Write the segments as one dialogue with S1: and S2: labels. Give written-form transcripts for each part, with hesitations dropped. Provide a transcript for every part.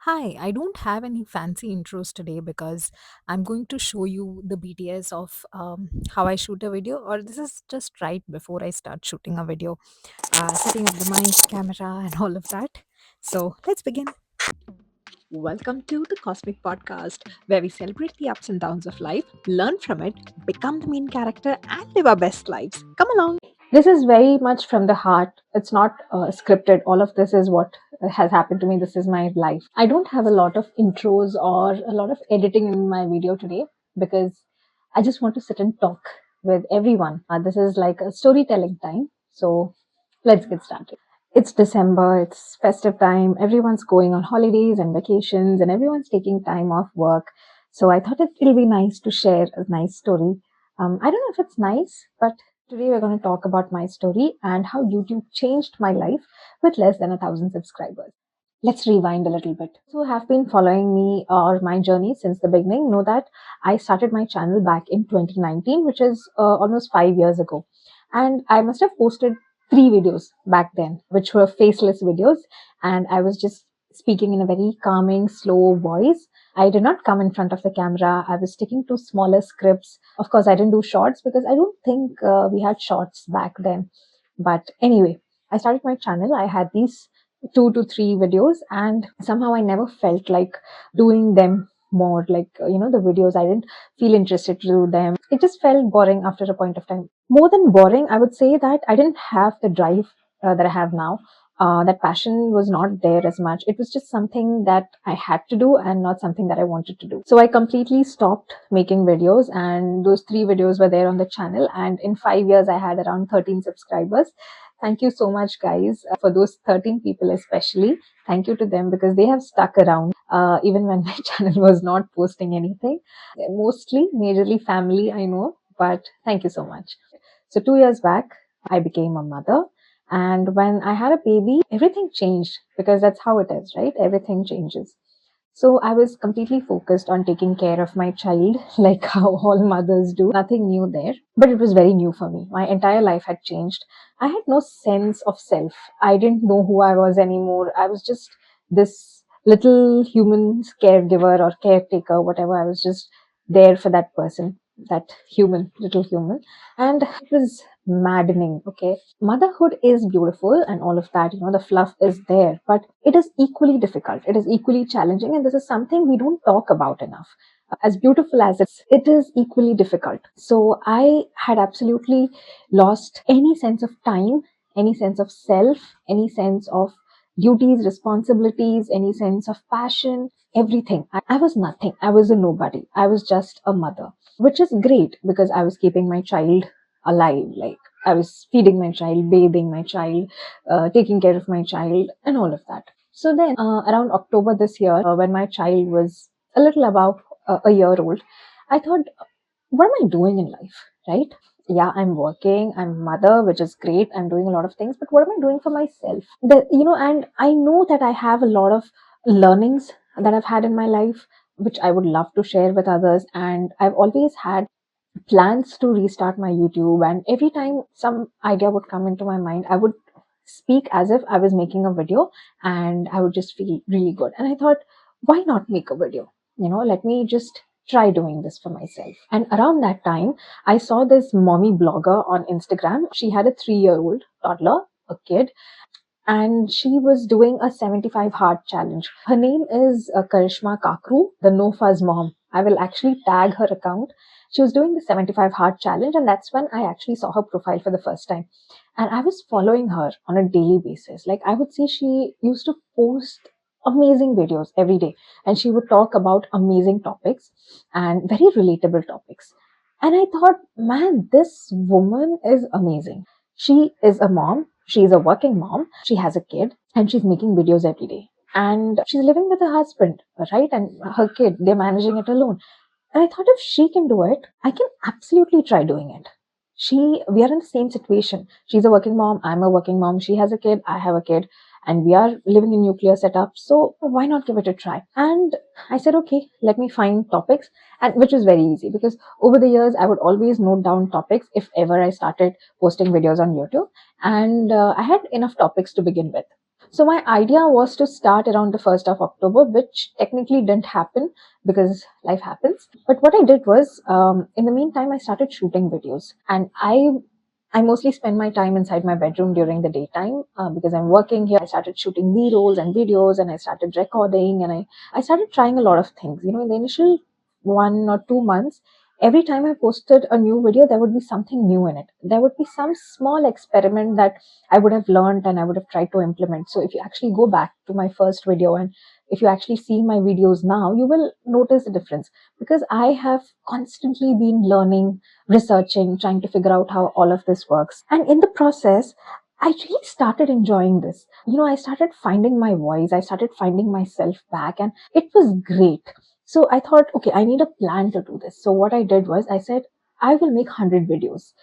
S1: Hi, I don't have any fancy intros today because I'm going to show you the BTS of how I shoot a video, or this is just right before I start shooting a video, setting up the mic, camera, and all of that. So let's begin. Welcome to the Cosmic Podcast, where we celebrate the ups and downs of life, learn from it, become the main character, and live our best lives. Come along. This is very much from the heart. It's not scripted. All of this is what has happened to me. This is my life. I don't have a lot of intros or a lot of editing in my video today because I just want to sit and talk with everyone. This is like a storytelling time. So let's get started. It's December, it's festive time, everyone's going on holidays and vacations, and everyone's taking time off work. So I thought it'll be nice to share a nice story. I don't know if it's nice, but today we're going to talk about my story and how YouTube changed my life with less than 1,000 subscribers. Let's rewind a little bit. So, who have been following me or my journey since the beginning know that I started my channel back in 2019, which is almost 5 years ago. And I must have posted 3 videos back then, which were faceless videos. And I was just speaking in a very calming, slow voice. I did not come in front of the camera. I was sticking to smaller scripts. Of course, I didn't do shorts because I don't think we had shorts back then. But anyway, I started my channel. I had these 2 to 3 videos, and somehow I never felt like doing them more. Like, the videos, I didn't feel interested to do them. It just felt boring after a point of time. More than boring, I would say that I didn't have the drive that I have now. That passion was not there as much. It was just something that I had to do and not something that I wanted to do. So I completely stopped making videos, and those 3 videos were there on the channel. And in 5 years, I had around 13 subscribers. Thank you so much, guys, for those 13 people, especially. Thank you to them because they have stuck around even when my channel was not posting anything. Mostly, majorly family, I know, but thank you so much. So, 2 years back, I became a mother. And when I had a baby, everything changed because that's how it is, right? Everything changes. So I was completely focused on taking care of my child, like how all mothers do. Nothing new there, but it was very new for me. My entire life had changed. I had no sense of self. I didn't know who I was anymore. I was just this little human caregiver or caretaker, whatever. I was just there for that person, that human, little human. And it was maddening. Okay. Motherhood is beautiful and all of that, the fluff is there, but it is equally difficult. It is equally challenging. And this is something we don't talk about enough. As beautiful as it is equally difficult. So I had absolutely lost any sense of time, any sense of self, any sense of duties, responsibilities, any sense of passion, everything. I was nothing. I was a nobody. I was just a mother, which is great because I was keeping my child alive. Like, I was feeding my child, bathing my child, taking care of my child, and all of that. So then, around October this year, when my child was a little above a year old, I thought, what am I doing in life, right? Yeah, I'm working, I'm a mother, which is great. I'm doing a lot of things, but what am I doing for myself? And I know that I have a lot of learnings that I've had in my life, which I would love to share with others. And I've always had plans to restart my YouTube. And every time some idea would come into my mind, I would speak as if I was making a video and I would just feel really good. And I thought, why not make a video? Let me just try doing this for myself. And around that time, I saw this mommy blogger on Instagram. She had a 3-year-old toddler, a kid, and she was doing a 75 heart challenge. Her name is Karishma Kakru, the No Fuzz Mom. I will actually tag her account. She was doing the 75 heart challenge, and that's when I actually saw her profile for the first time. And I was following her on a daily basis. Like, I would see she used to post amazing videos every day, and she would talk about amazing topics and very relatable topics. And I thought, man, this woman is amazing. She is a mom. She's a working mom. She has a kid and she's making videos every day. And she's living with her husband, right? And her kid, they're managing it alone. And I thought, if she can do it, I can absolutely try doing it. We are in the same situation. She's a working mom. I'm a working mom. She has a kid. I have a kid. And we are living in nuclear setup. So why not give it a try? And I said, okay, let me find topics. And which was very easy because over the years, I would always note down topics if ever I started posting videos on YouTube. And I had enough topics to begin with. So my idea was to start around the 1st of October, which technically didn't happen because life happens. But what I did was, in the meantime, I started shooting videos, and I mostly spend my time inside my bedroom during the daytime because I'm working here. I started shooting B-rolls and videos, and I started recording, and I started trying a lot of things. In the initial 1 or 2 months, every time I posted a new video, there would be something new in it. There would be some small experiment that I would have learned and I would have tried to implement. So if you actually go back to my first video and if you actually see my videos now, you will notice the difference because I have constantly been learning, researching, trying to figure out how all of this works. And in the process, I really started enjoying this. I started finding my voice, I started finding myself back, and it was great. So I thought, okay, I need a plan to do this. So what I did was I said, I will make 100 videos.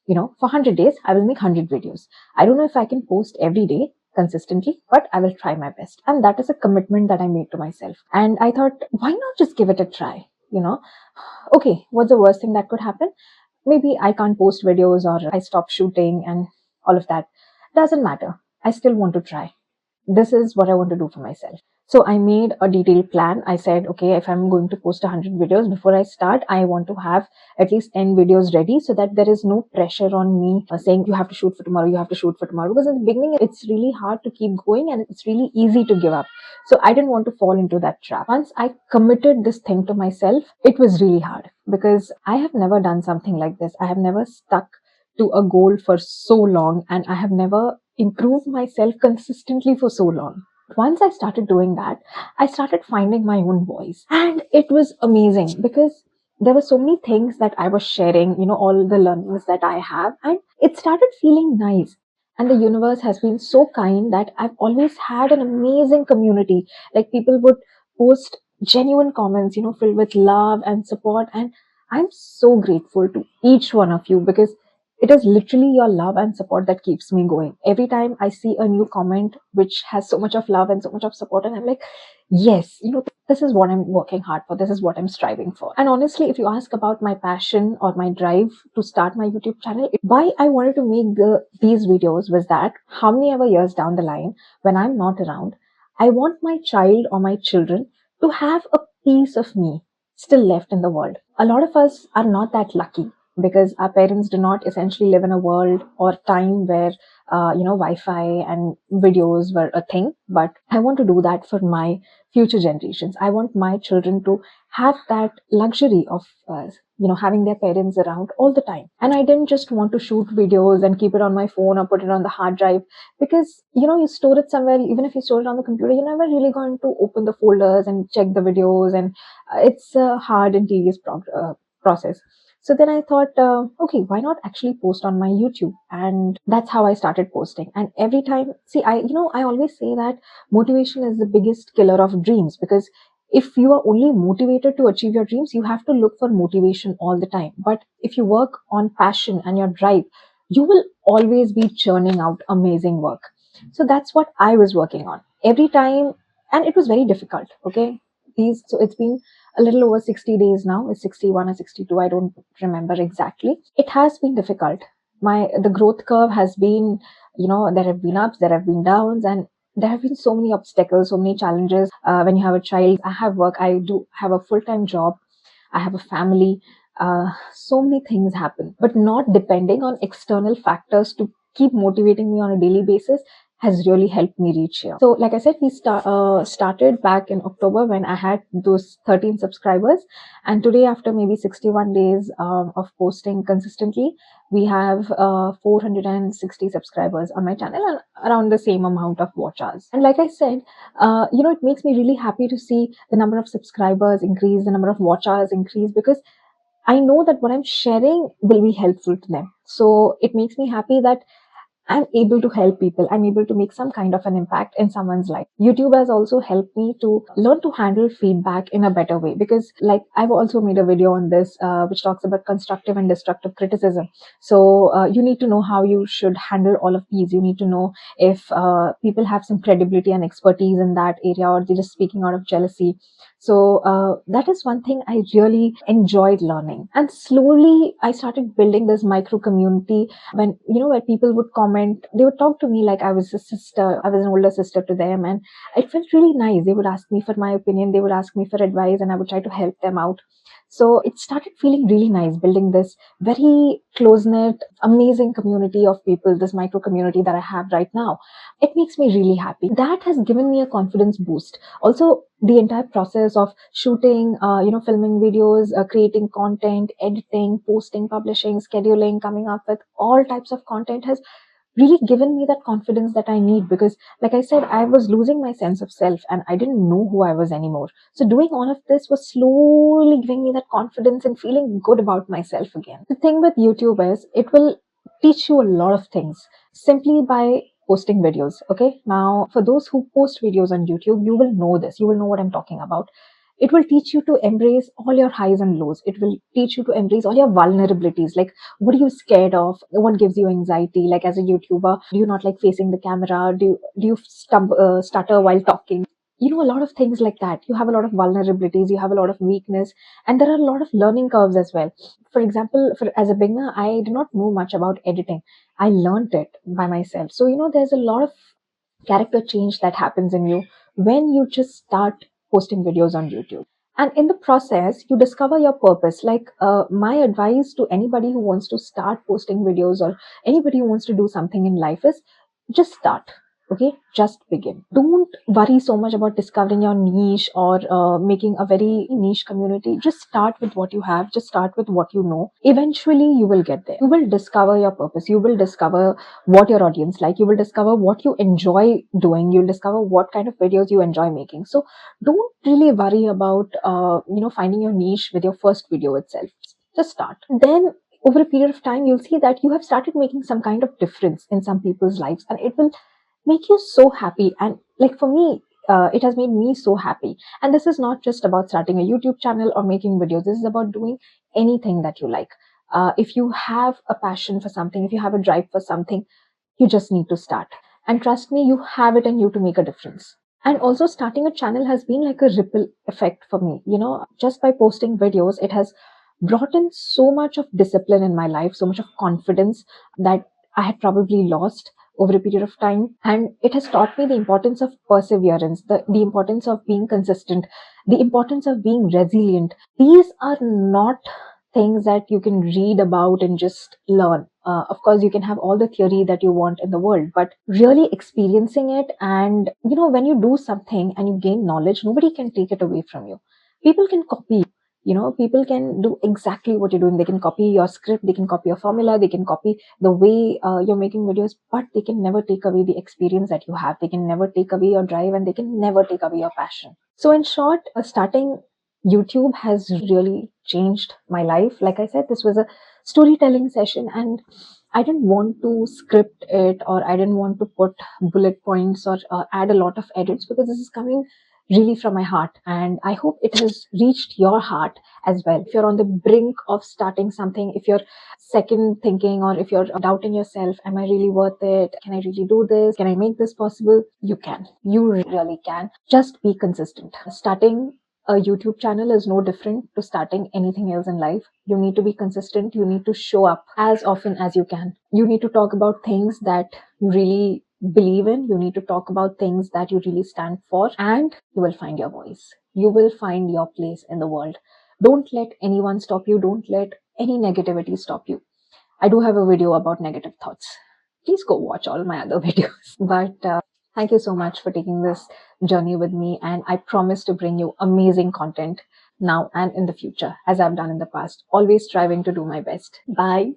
S1: For 100 days, I will make 100 videos. I don't know if I can post every day consistently, but I will try my best. And that is a commitment that I made to myself. And I thought, why not just give it a try? Okay, what's the worst thing that could happen? Maybe I can't post videos or I stop shooting and all of that. Doesn't matter. I still want to try. This is what I want to do for myself. So I made a detailed plan. I said, okay, if I'm going to post 100 videos before I start, I want to have at least 10 videos ready so that there is no pressure on me saying you have to shoot for tomorrow, you have to shoot for tomorrow. Because in the beginning, it's really hard to keep going and it's really easy to give up. So I didn't want to fall into that trap. Once I committed this thing to myself, it was really hard because I have never done something like this. I have never stuck to a goal for so long and I have never improved myself consistently for so long. Once I started doing that, I started finding my own voice. And it was amazing because there were so many things that I was sharing, all the learnings that I have, and it started feeling nice. And the universe has been so kind that I've always had an amazing community. Like people would post genuine comments, filled with love and support. And I'm so grateful to each one of you because it is literally your love and support that keeps me going. Every time I see a new comment which has so much of love and so much of support, and I'm like, yes, this is what I'm working hard for. This is what I'm striving for. And honestly, if you ask about my passion or my drive to start my YouTube channel, why I wanted to make these videos was that how many ever years down the line, when I'm not around, I want my child or my children to have a piece of me still left in the world. A lot of us are not that lucky because our parents do not essentially live in a world or time where Wi-Fi and videos were a thing. But I want to do that for my future generations. I want my children to have that luxury of having their parents around all the time. And I didn't just want to shoot videos and keep it on my phone or put it on the hard drive because you store it somewhere. Even if you store it on the computer, you're never really going to open the folders and check the videos, and it's a hard and tedious process. So then I thought, okay, why not actually post on my YouTube? And that's how I started posting. And every time, see, I always say that motivation is the biggest killer of dreams because if you are only motivated to achieve your dreams, you have to look for motivation all the time. But if you work on passion and your drive, you will always be churning out amazing work. So that's what I was working on every time. And it was very difficult. Okay. So it's been a little over 60 days now. It's 61 or 62. I don't remember exactly. It has been difficult. The growth curve has been, there have been ups, there have been downs, and there have been so many obstacles, so many challenges. When you have a child, I have work. I do have a full-time job. I have a family. So many things happen, but not depending on external factors to keep motivating me on a daily basis has really helped me reach here. So, like I said, we started back in October when I had those 13 subscribers. And today, after maybe 61 days of posting consistently, we have 460 subscribers on my channel and around the same amount of watch hours. And like I said, it makes me really happy to see the number of subscribers increase, the number of watch hours increase, because I know that what I'm sharing will be helpful to them. So it makes me happy that I'm able to help people. I'm able to make some kind of an impact in someone's life. YouTube has also helped me to learn to handle feedback in a better way because, like, I've also made a video on this, which talks about constructive and destructive criticism. So you need to know how you should handle all of these. You need to know if people have some credibility and expertise in that area or they're just speaking out of jealousy. So that is one thing I really enjoyed learning. And slowly I started building this micro community when, where people would comment, they would talk to me like I was a sister, I was an older sister to them. And it felt really nice. They would ask me for my opinion, they would ask me for advice, and I would try to help them out. So it started feeling really nice building this very close knit, amazing community of people, this micro community that I have right now. It makes me really happy. That has given me a confidence boost. Also, the entire process of shooting, filming videos, creating content, editing, posting, publishing, scheduling, coming up with all types of content has really given me that confidence that I need, because like I said, I was losing my sense of self and I didn't know who I was anymore. So doing all of this was slowly giving me that confidence and feeling good about myself again. The thing with YouTube is it will teach you a lot of things simply by posting videos. Okay, now for those who post videos on YouTube, you will know this, you will know what I'm talking about. It will teach you to embrace all your highs and lows. It will teach you to embrace all your vulnerabilities, like what are you scared of, what gives you anxiety. Like as a YouTuber, do you not like facing the camera, do you stutter while talking, a lot of things like that. You have a lot of vulnerabilities, you have a lot of weakness, and there are a lot of learning curves as well. For example, as a beginner, I did not know much about editing. I learned it by myself. So there's a lot of character change that happens in you when you just start posting videos on YouTube. And in the process, you discover your purpose. Like my advice to anybody who wants to start posting videos, or anybody who wants to do something in life, is just start. Okay, just begin. Don't worry so much about discovering your niche or making a very niche community. Just start with what you have, just start with what you know. Eventually, you will get there. You will discover your purpose, you will discover what your audience like, you will discover what you enjoy doing, you'll discover what kind of videos you enjoy making. So don't really worry about finding your niche with your first video itself. Just start. Then over a period of time, you'll see that you have started making some kind of difference in some people's lives, and it will make you so happy. And like for me, it has made me so happy. And this is not just about starting a YouTube channel or making videos. This is about doing anything that you like. If you have a passion for something, if you have a drive for something, you just need to start. And trust me, you have it in you to make a difference. And also, starting a channel has been like a ripple effect for me. Just by posting videos, it has brought in so much of discipline in my life, so much of confidence that I had probably lost over a period of time. And it has taught me the importance of perseverance, the importance of being consistent, the importance of being resilient. These are not things that you can read about and just learn. Of course, you can have all the theory that you want in the world, but really experiencing it, and when you do something and you gain knowledge, nobody can take it away from you. People can copy you. People can do exactly what you're doing. They can copy your script, they can copy your formula, they can copy the way you're making videos, but they can never take away the experience that you have. They can never take away your drive, and they can never take away your passion. So in short, starting YouTube has really changed my life. Like I said, this was a storytelling session, and I didn't want to script it, or I didn't want to put bullet points, or add a lot of edits, because this is coming really from my heart, and I hope it has reached your heart as well. If you're on the brink of starting something, if you're second thinking, or if you're doubting yourself, am I really worth it? Can I really do this? Can I make this possible? You can. You really can. Just be consistent. Starting a YouTube channel is no different to starting anything else in life. You need to be consistent. You need to show up as often as you can. You need to talk about things that you really believe in. You need to talk about things that you really stand for, and you will find your voice. You will find your place in the world. Don't let anyone stop you. Don't let any negativity stop you. I do have a video about negative thoughts. Please go watch all my other videos. But thank you so much for taking this journey with me. And I promise to bring you amazing content now and in the future, as I've done in the past, always striving to do my best. Bye.